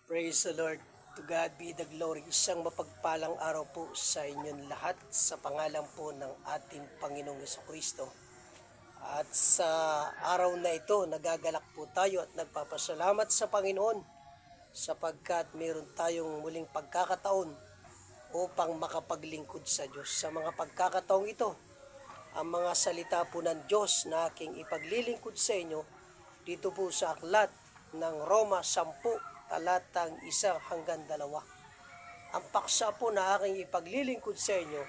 Praise the Lord. To God be the glory. Isang mapagpalang araw po sa inyong lahat sa pangalan po ng ating Panginoong Jesucristo. At sa araw na ito, nagagalak po tayo at nagpapasalamat sa Panginoon sapagkat mayroon tayong muling pagkakataon upang makapaglingkod sa Diyos. Sa mga pagkakataong ito, ang mga salita po ng Diyos na aking ipaglilingkod sa inyo dito po sa aklat ng Roma 10, talatang 1 hanggang 2. Ang paksa po na aking ipaglilingkod sa inyo,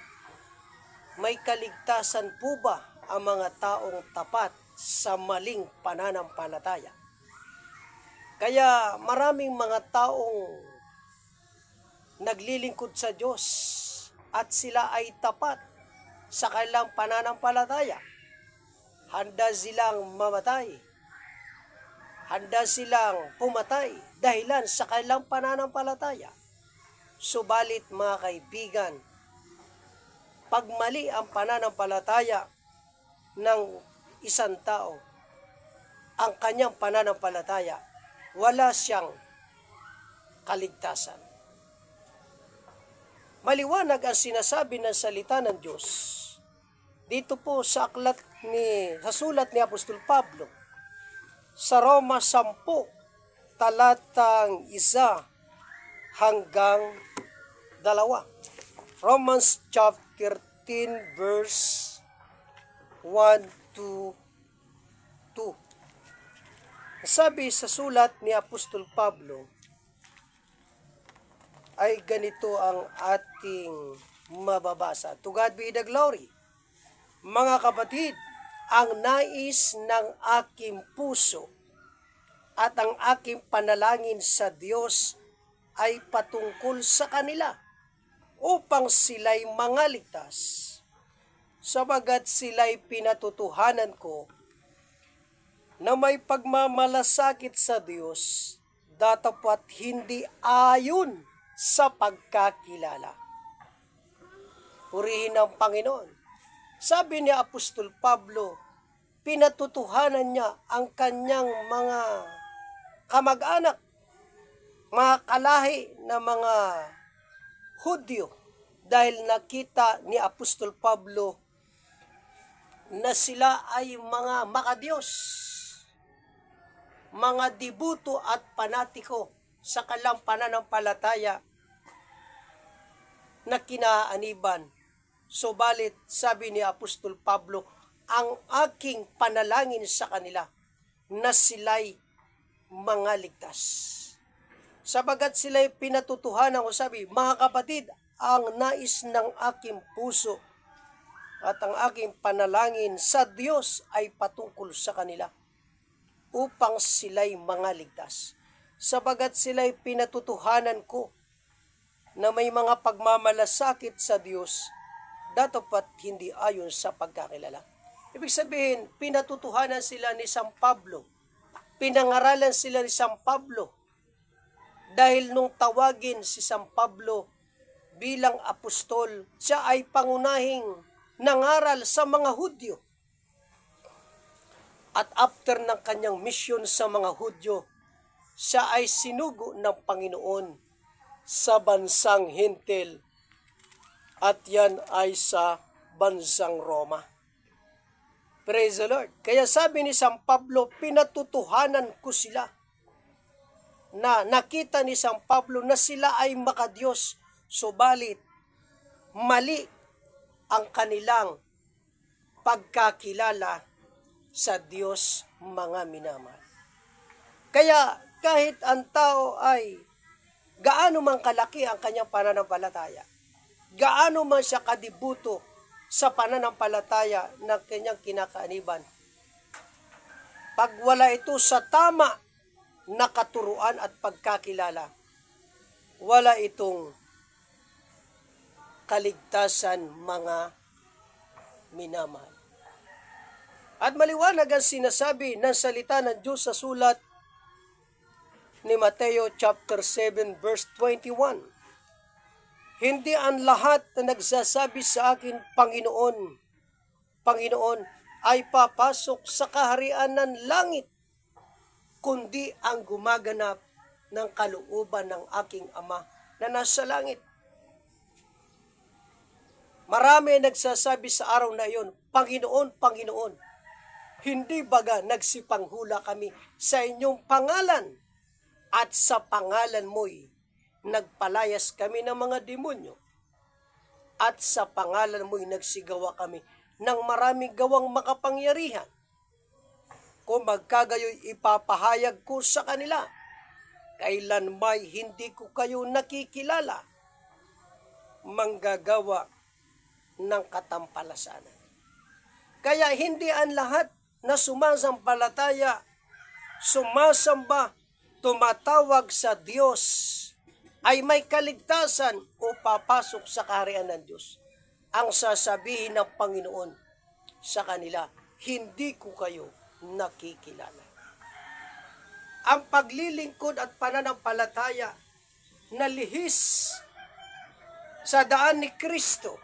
may kaligtasan po ba ang mga taong tapat sa maling pananampalataya? Kaya maraming mga taong naglilingkod sa Diyos at sila ay tapat sa kanilang pananampalataya. Handa silang mamatay. Handa silang pumatay dahilan sa kanilang pananampalataya. Subalit mga kaibigan, pag mali ang pananampalataya ng isang tao, ang kanyang pananampalataya, wala siyang kaligtasan. Maliwanag ang sinasabi ng salita ng Diyos dito po sa sulat ni Apostol Pablo sa Roma 10, talatang 1 hanggang 2. Romans chapter 10 verse 1 to 2. Sabi sa sulat ni Apostol Pablo ay ganito ang ating mababasa. To God be the glory. Mga kapatid, ang nais ng aking puso at ang aking panalangin sa Diyos ay patungkol sa kanila upang sila'y mangaligtas. Sabagat sila'y pinatutuhanan ko na may pagmamalasakit sa Diyos, datapat hindi ayon sa pagkakilala. Purihin ang Panginoon. Sabi ni Apostol Pablo, pinatutuhanan niya ang kanyang mga kamag-anak, mga kalahi na mga Hudyo, dahil nakita ni Apostol Pablo na sila ay mga makadiyos, mga dibuto at panatiko sa kanilang pananampalataya na kinaaniban. Subalit, sabi ni Apostol Pablo, ang aking panalangin sa kanila na sila'y mangaligtas. Sabagat sila'y pinatutuhanan ko, sabi, mga kapatid, ang nais ng aking puso at ang aking panalangin sa Diyos ay patungkol sa kanila upang sila'y mangaligtas. Sabagat sila'y pinatutuhanan ko na may mga pagmamalasakit sa Diyos, datapat hindi ayon sa pagkakilala. Ibig sabihin, pinatutuhanan sila ni San Pablo. Pinangaralan sila ni San Pablo. Dahil nung tawagin si San Pablo bilang apostol, siya ay pangunahing nangaral sa mga Hudyo. At after ng kanyang misyon sa mga Hudyo, siya ay sinugo ng Panginoon sa bansang Hintil. At yan ay sa bansang Roma. Praise the Lord. Kaya sabi ni San Pablo, pinatutuhanan ko sila. Na nakita ni San Pablo na sila ay makadiyos, subalit mali ang kanilang pagkakilala sa Diyos, mga minamahal. Kaya kahit ang tao ay gaano man kalaki ang kanyang pananampalataya, gaano man siya kadibuto sa pananampalataya ng kanyang kinakaaniban, pag wala ito sa tama na katuruan at pagkakilala, wala itong kaligtasan, mga minamahal. At maliwanag ang sinasabi ng salita ng Diyos sa sulat ni Mateo chapter 7 verse 21. Hindi ang lahat na nagsasabi sa akin, Panginoon, Panginoon, ay papasok sa kaharian ng langit, kundi ang gumaganap ng kalooban ng aking Ama na nasa langit. Marami nagsasabi sa araw na iyon, Panginoon, Panginoon, hindi baga nagsipanghula kami sa inyong pangalan at sa pangalan mo'y nagpalayas kami ng mga demonyo at sa pangalan mo'y nagsigawa kami ng maraming gawang makapangyarihan. Kung magkagayoy ipapahayag ko sa kanila, kailan may hindi ko kayo nakikilala, manggagawa ng katampalasanan. Kaya hindi ang lahat na sumasampalataya, sumasamba, tumatawag sa Diyos ay may kaligtasan o papasok sa kaharian ng Diyos. Ang sasabihin ng Panginoon sa kanila, hindi ko kayo nakikilala. Ang paglilingkod at pananampalataya na lihis sa daan ni Kristo,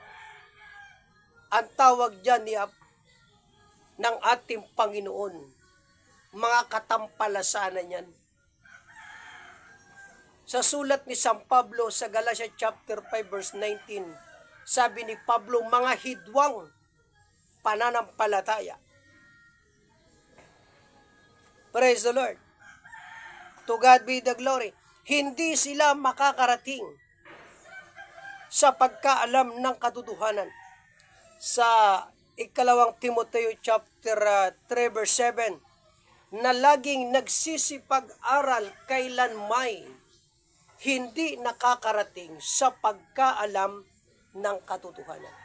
ang tawag dyan ng ating Panginoon, mga katampalasanan yan. Sa sulat ni San Pablo sa Galatia chapter 5 verse 19, sabi ni Pablo, mga hidwang pananampalataya. Praise the Lord. To God be the glory. Hindi sila makakarating sa pagkaalam ng katotohanan. Sa ikalawang Timoteo chapter 3 verse 7, na laging nagsisipag-aral kailanmay, hindi nakakarating sa pagkaalam ng katotohanan.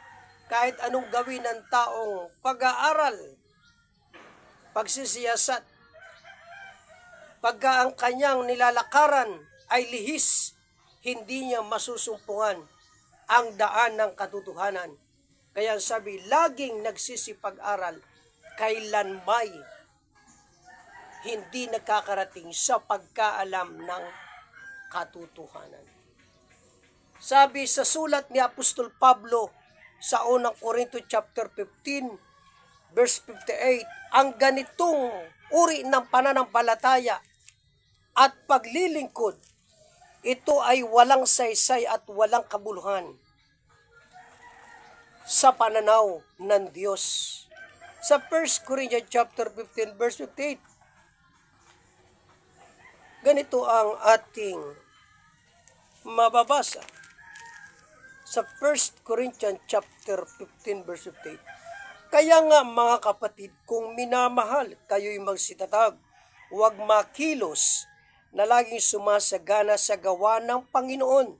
Kahit anong gawin ng taong pag-aaral, pagsisiyasat, pagka ang kanyang nilalakaran ay lihis, hindi niya masusumpungan ang daan ng katotohanan. Kaya sabi, laging nagsisipag-aral, kailanmay hindi nakakarating sa pagkaalam ng katotohanan. Sabi sa sulat ni Apostol Pablo sa unang Korinto chapter 15 verse 58, ang ganitong uri ng pananampalataya at paglilingkod, ito ay walang saysay at walang kabuluhan sa pananaw ng Diyos. Sa 1 Corinthians chapter 15 verse 58, ganito ang ating mababasa. Sa 1 Corinthians chapter 15 verse 58, kaya nga mga kapatid, kung minamahal, kayo'y magsitatag, huwag makilos na laging sumasagana sa gawa ng Panginoon.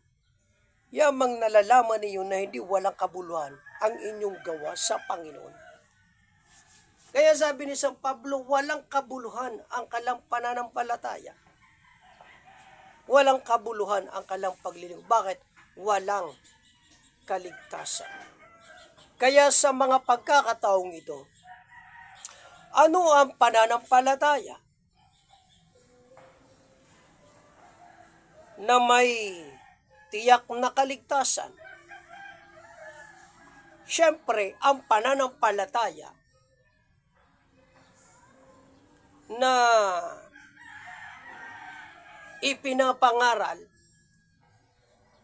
Yamang nalalaman niyo na hindi walang kabuluhan ang inyong gawa sa Panginoon. Kaya sabi ni San Pablo, walang kabuluhan ang kalang pananampalataya. Walang kabuluhan ang kalang paglilingkod. Bakit? Walang kaligtasan. Kaya sa mga pagkakataong ito, ano ang pananampalataya na may tiyak na kaligtasan? Siyempre, ang pananampalataya na ipinapangaral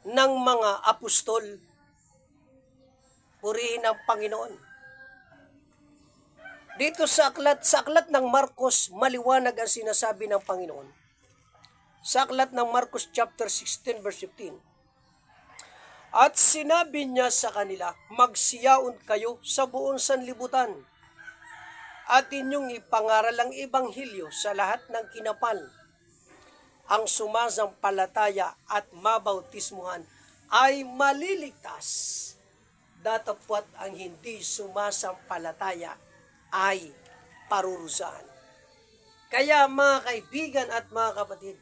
ng mga apostol, purihin ang Panginoon. Dito sa aklat ng Marcos, maliwanag ang sinasabi ng Panginoon. Sa aklat ng Marcos chapter 16 verse 15, at sinabi niya sa kanila, magsiyaon kayo sa buong sanlibutan at inyong ipangaral ang ebanghelyo sa lahat ng kinapal. Ang sumasampalataya at mabautismuhan ay maliligtas, datapwat ang hindi sumasampalataya ay parurusahan. Kaya mga kaibigan at mga kapatid,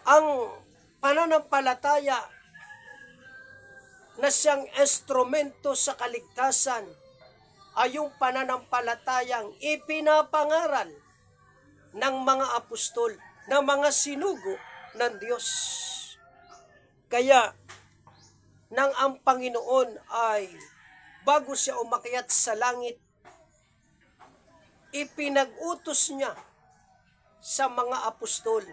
ang pananampalataya na siyang instrumento sa kaligtasan ay yung pananampalatayang ipinapangaral ng mga apostol, ng mga sinugo ng Diyos. Kaya, nang ang Panginoon ay bago siya umakyat sa langit, ipinag-utos niya sa mga apostol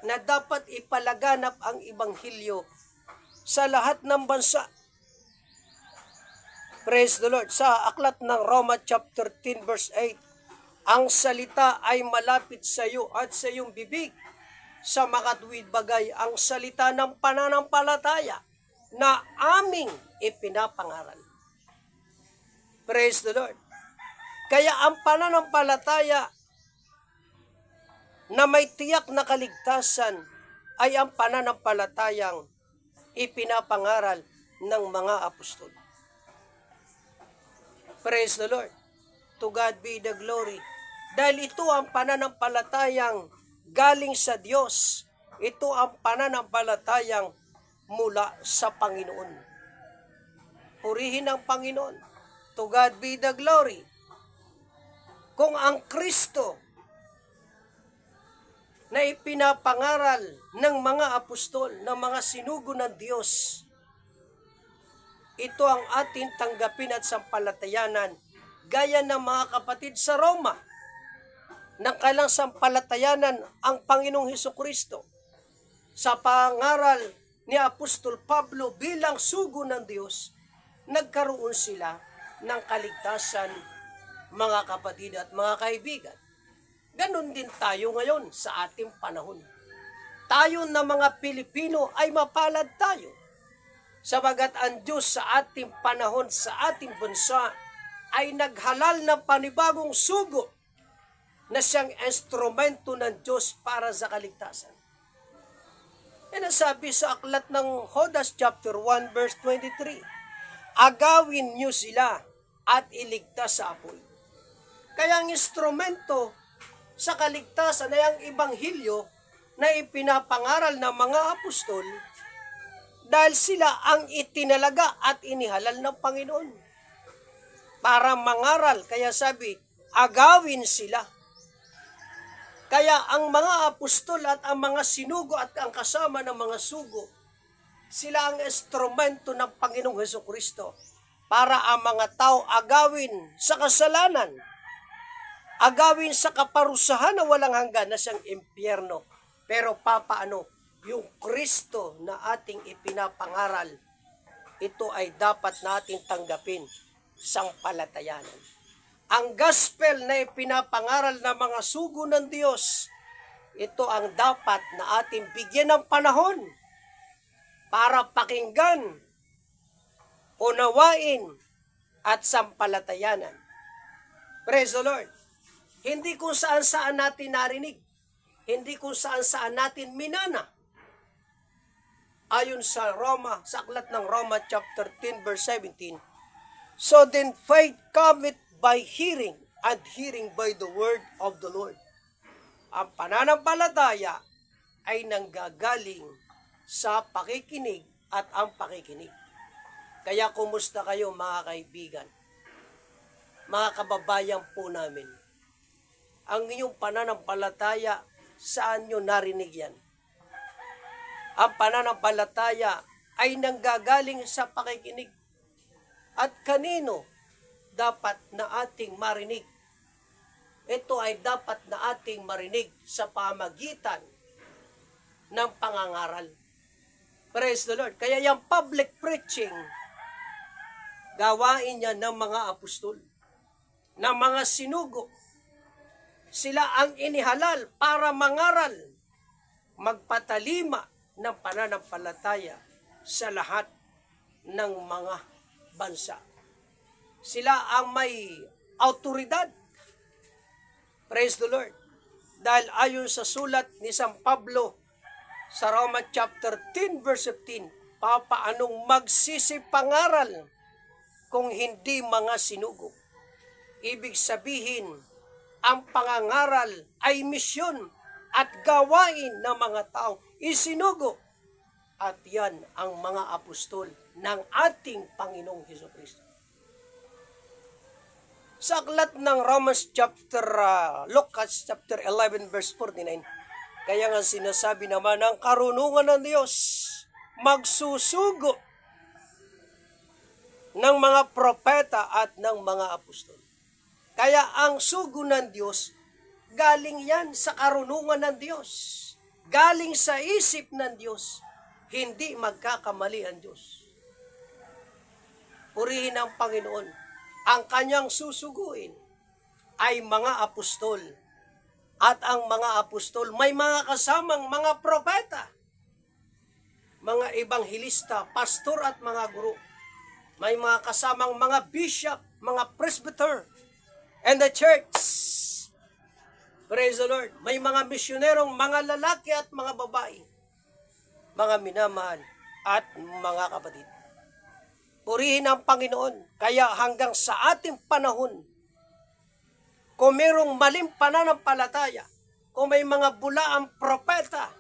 na dapat ipalaganap ang Ebanghelyo sa lahat ng bansa. Praise the Lord. Sa aklat ng Roma chapter 10 verse 8, ang salita ay malapit sa iyo at sa iyong bibig, sa makatuwid bagay ang salita ng pananampalataya na aming ipinapangaral. Praise the Lord. Kaya ang pananampalataya na may tiyak na kaligtasan ay ang pananampalatayang ipinapangaral ng mga apostol. Praise the Lord. To God be the glory. Dahil ito ang pananampalatayang galing sa Diyos. Ito ang pananampalatayang mula sa Panginoon. Purihin ang Panginoon. To God be the glory. Kung ang Kristo na ipinapangaral ng mga apostol, ng mga sinugo ng Diyos, ito ang ating tanggapin at sampalatayanan, gaya ng mga kapatid sa Roma, nang kailang sampalatayanan ang Panginoong Hesukristo. Sa pangaral ni Apostol Pablo bilang sugo ng Diyos, nagkaroon sila ng kaligtasan, mga kapatid at mga kaibigan. Ganon din tayo ngayon sa ating panahon. Tayo na mga Pilipino ay mapalad tayo, sabagat ang Diyos sa ating panahon, sa ating bansa, ay naghalal ng panibagong sugo na siyang instrumento ng Diyos para sa kaligtasan. Yan ang sabi sa aklat ng Judas chapter 1 verse 23, agawin niyo sila at iligtas sa apoy. Kaya ang instrumento sa kaligtasan ay ang Ebanghelyo na ipinapangaral ng mga apostol, dahil sila ang itinalaga at inihalal ng Panginoon para mangaral. Kaya sabi, agawin sila. Kaya ang mga apostol at ang mga sinugo at ang kasama ng mga sugo, sila ang instrumento ng Panginoong Hesukristo para ang mga tao agawin sa kasalanan, agawin sa kaparusahan na walang hanggan na siyang impyerno. Pero papaano? Yung Kristo na ating ipinapangaral, ito ay dapat nating tanggapin sampalatayanan. Ang gospel na ipinapangaral ng mga sugo ng Diyos, ito ang dapat na ating bigyan ng panahon para pakinggan, unawain at sampalatayanan. Praise the Lord. Hindi kung saan-saan natin narinig. Hindi kung saan-saan natin minana. Ayon sa Roma, sa aklat ng Roma chapter 10 verse 17, so then faith cometh by hearing, and hearing by the word of the Lord. Ang pananampalataya ay nanggagaling sa pakikinig at ang pakikinig. Kaya kumusta kayo mga kaibigan, mga kababayan po namin? Ang inyong pananampalataya, saan nyo narinig yan? Ang pananampalataya ay nanggagaling sa pakikinig. At kanino dapat na ating marinig? Ito ay dapat na ating marinig sa pamagitan ng pangangaral. Praise the Lord. Kaya yung public preaching, gawain niya ng mga apostol, ng mga sinugo. Sila ang inihalal para mangaral, magpatalima ng pananampalataya sa lahat ng mga bansa. Sila ang may autoridad. Praise the Lord. Dahil ayon sa sulat ni San Pablo sa Roma chapter 10 verse 15, papaanong magsisipangaral kung hindi mga sinugo? Ibig sabihin, ang pangangaral ay misyon at gawain ng mga tao isinugo. At yan ang mga apostol ng ating Panginoong Hesukristo. Sa aklat ng Lucas chapter 11 verse 49, kaya nga sinasabi naman ang karunungan ng Diyos magsusugo ng mga propeta at ng mga apostol. Kaya ang sugo ng Diyos, galing yan sa karunungan ng Diyos. Galing sa isip ng Diyos. Hindi magkakamali ang Diyos. Purihin ang Panginoon. Ang kanyang susuguin ay mga apostol. At ang mga apostol may mga kasamang mga propeta, mga ebanghilista, pastor at mga guro. May mga kasamang mga bishop, mga presbyter, and the church. Praise the Lord. May mga misyonerong mga lalaki at mga babae, mga minamahal at mga kapatid. Purihin ang Panginoon. Kaya hanggang sa ating panahon, kung mayroong maling pananampalataya, kung may mga bulaang propeta,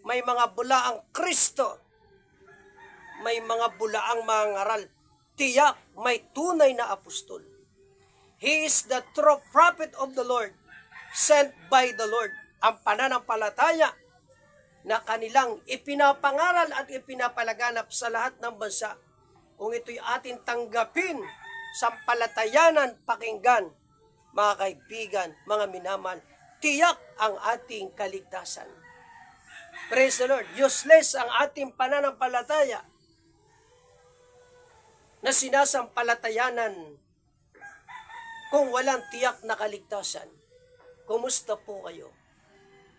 may mga bulaang Kristo, may mga bulaang mga ngaral, tiyak may tunay na apostol. He is the true prophet of the Lord, sent by the Lord. Ang pananampalataya na kanilang ipinapangaral at ipinapalaganap sa lahat ng bansa, kung ito'y ating tanggapin, sampalatayanan, pakinggan, mga kaibigan, mga minamahal, tiyak ang ating kaligtasan. Praise the Lord. Useless ang ating pananampalataya na sinasampalatayanan kung walang tiyak na kaligtasan. Kumusta po kayo?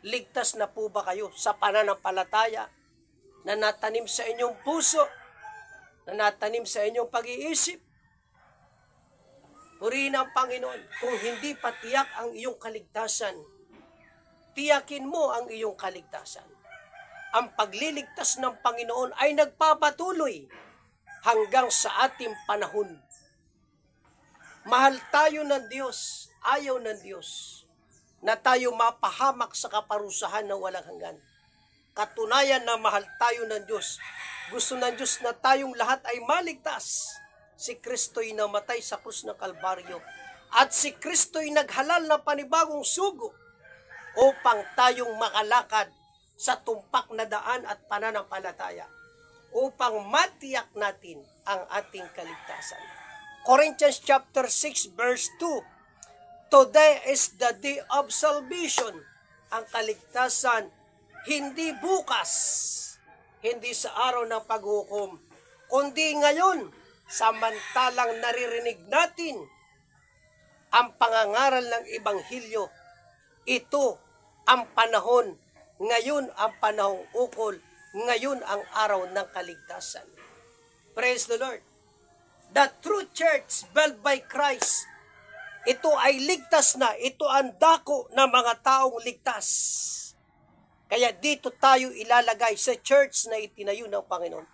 Ligtas na po ba kayo sa pananampalataya na natanim sa inyong puso, na natanim sa inyong pag-iisip? Purihin ang Panginoon. Kung hindi pa tiyak ang iyong kaligtasan, tiyakin mo ang iyong kaligtasan. Ang pagliligtas ng Panginoon ay nagpapatuloy hanggang sa ating panahon. Mahal tayo ng Diyos, ayaw ng Diyos na tayo mapahamak sa kaparusahan na walang hanggan. Katunayan na mahal tayo ng Diyos. Gusto ng Diyos na tayong lahat ay maligtas. Si Kristo'y namatay sa krus ng Kalbaryo. At si Kristo'y naghalal na panibagong sugo upang tayong makalakad sa tumpak na daan at pananampalataya, upang matiyak natin ang ating kaligtasan. Corinthians chapter 6 verse 2. Today is the day of salvation. Ang kaligtasan hindi bukas, hindi sa araw ng paghukom, kundi ngayon, samantalang naririnig natin ang pangangaral ng Ebanghelyo. Ito ang panahon, ngayon ang panahong ukol, ngayon ang araw ng kaligtasan. Praise the Lord. The true church built by Christ, ito ay ligtas na, ito ang dako ng mga taong ligtas. Kaya dito tayo ilalagay sa church na itinayo ng Panginoon.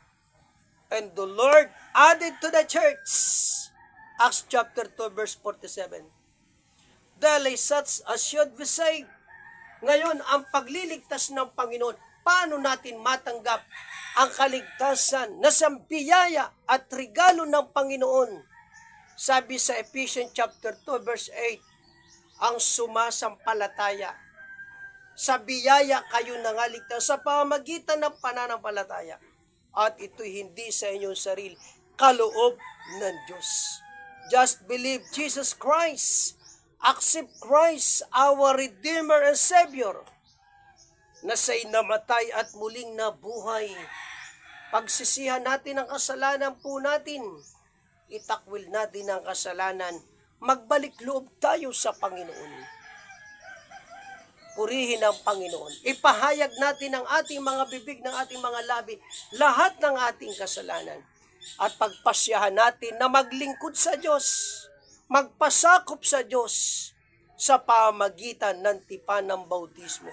And the Lord added to the church, Acts chapter 2 verse 47, daily such as should be saved. Ngayon, ang pagliligtas ng Panginoon, paano natin matanggap ang kaligtasan na sambiyaya at regalo ng Panginoon? Sabi sa Ephesians chapter 2 verse 8, ang sumasampalataya, sa biyaya kayo nangaligtas sa pamagitan ng pananampalataya. At ito'y hindi sa inyong sarili, kaloob ng Diyos. Just believe Jesus Christ. Accept Christ, our Redeemer and Savior, na siya'y namatay at muling nabuhay. Pagsisihan natin ang kasalanan po natin, itakwil natin ang kasalanan, magbalik loob tayo sa Panginoon. Purihin ang Panginoon. Ipahayag natin ang ating mga bibig, ng ating mga labi, lahat ng ating kasalanan. At pagpasyahan natin na maglingkod sa Diyos, magpasakop sa Diyos sa pamagitan ng tipan ng bautismo.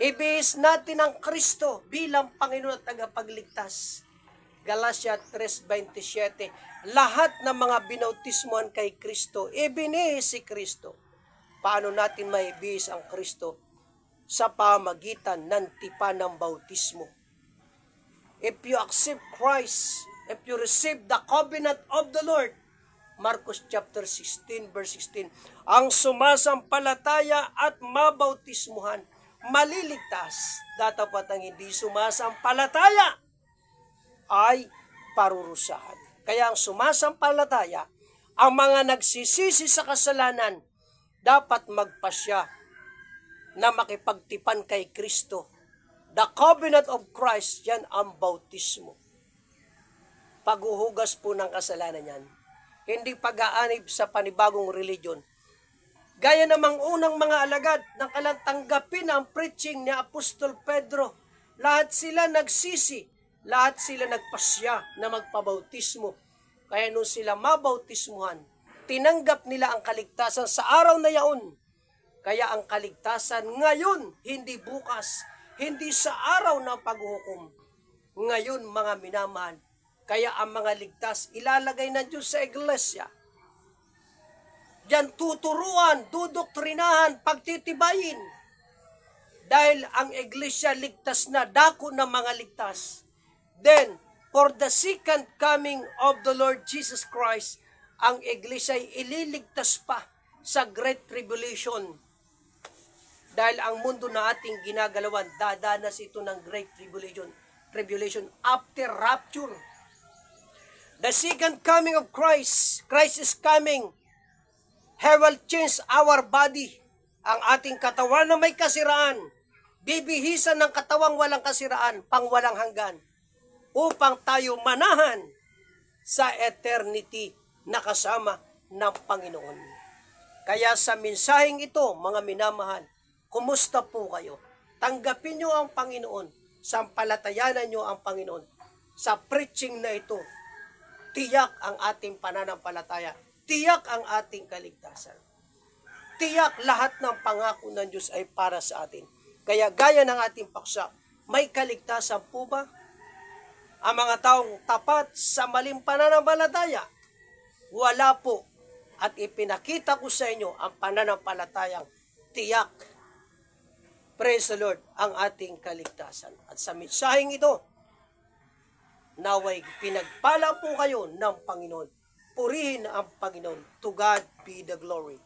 Ibihis natin ang Kristo bilang Panginoon at tagapagligtas. Galatia 3:27, lahat ng mga binautismohan kay Kristo, ibinihis si Kristo. Paano natin maibihis ang Kristo? Sa pamagitan ng tipan ng bautismo. If you accept Christ, if you receive the covenant of the Lord, Marcos chapter 16 verse 16, ang sumasampalataya at mabautismuhan, maliligtas. Datapat ang hindi sumasampalataya ay parurusahan. Kaya ang sumasampalataya Ang mga nagsisisi sa kasalanan, dapat magpasya na makipagtipan kay Kristo. The covenant of Christ, yan ang bautismo. Paghuhugas po ng kasalanan yan. Hindi pag-aanib sa panibagong religion. Gaya namang unang mga alagad na kalang tanggapin ang preaching ni Apostol Pedro. Lahat sila nagsisi, lahat sila nagpasya na magpabautismo. Kaya nung sila mabautismuhan, tinanggap nila ang kaligtasan sa araw na yaon. Kaya ang kaligtasan ngayon, hindi bukas, hindi sa araw ng paghuhukom. Ngayon mga minamahal, kaya ang mga ligtas ilalagay ng Diyos sa iglesia. Diyan tuturuan, dudoktrinahan, pagtitibayin. Dahil ang iglesia ligtas na, dako ng mga ligtas. Then, for the second coming of the Lord Jesus Christ, ang iglesia ay ililigtas pa sa Great Tribulation. Dahil ang mundo na ating ginagalawan, dadanas ito ng Great Tribulation after rapture. The second coming of Christ, Christ is coming. He will change our body. Ang ating katawan na may kasiraan, bibihisan ng katawang walang kasiraan, pang walang hanggan, upang tayo manahan sa eternity na kasama ng Panginoon. Kaya sa mensaheng ito, mga minamahal, kumusta po kayo? Tanggapin nyo ang Panginoon, sampalatayanan nyo ang Panginoon. Sa preaching na ito, tiyak ang ating pananampalataya, tiyak ang ating kaligtasan. Tiyak lahat ng pangako ng Diyos ay para sa atin. Kaya gaya ng ating paksa, may kaligtasan po ba? Ang mga taong tapat sa maling pananampalataya, wala po. At ipinakita ko sa inyo ang pananampalatayang tiyak. Praise the Lord, ang ating kaligtasan. At sa mensaheng ito, naway pinagpala po kayo ng Panginoon. Purihin ang Panginoon. To God be the glory.